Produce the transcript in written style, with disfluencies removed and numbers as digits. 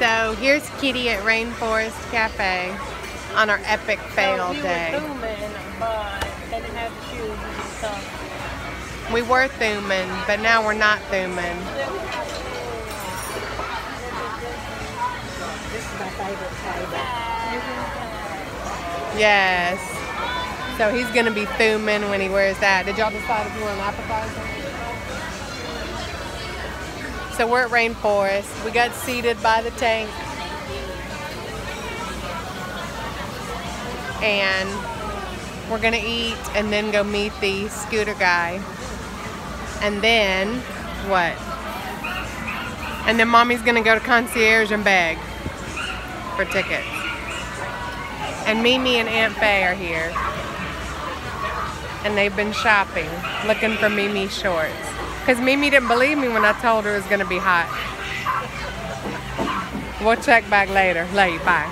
So here's Kitty at Rainforest Cafe on our epic fail day. But they didn't have the shoes and stuff. We were thumbing, but now we're not thumbing. This is my favorite table. Yes. So he's gonna be thumbing when he wears that. Did y'all decide if you want an appetizer? So we're at Rainforest. We got seated by the tank. And we're gonna eat and then go meet the scooter guy. And then, what? And then Mommy's gonna go to concierge and beg for tickets. And Mimi and Aunt Faye are here. And they've been shopping, looking for Mimi's shorts. Because Mimi didn't believe me when I told her it was gonna be hot. We'll check back later. Love you, bye.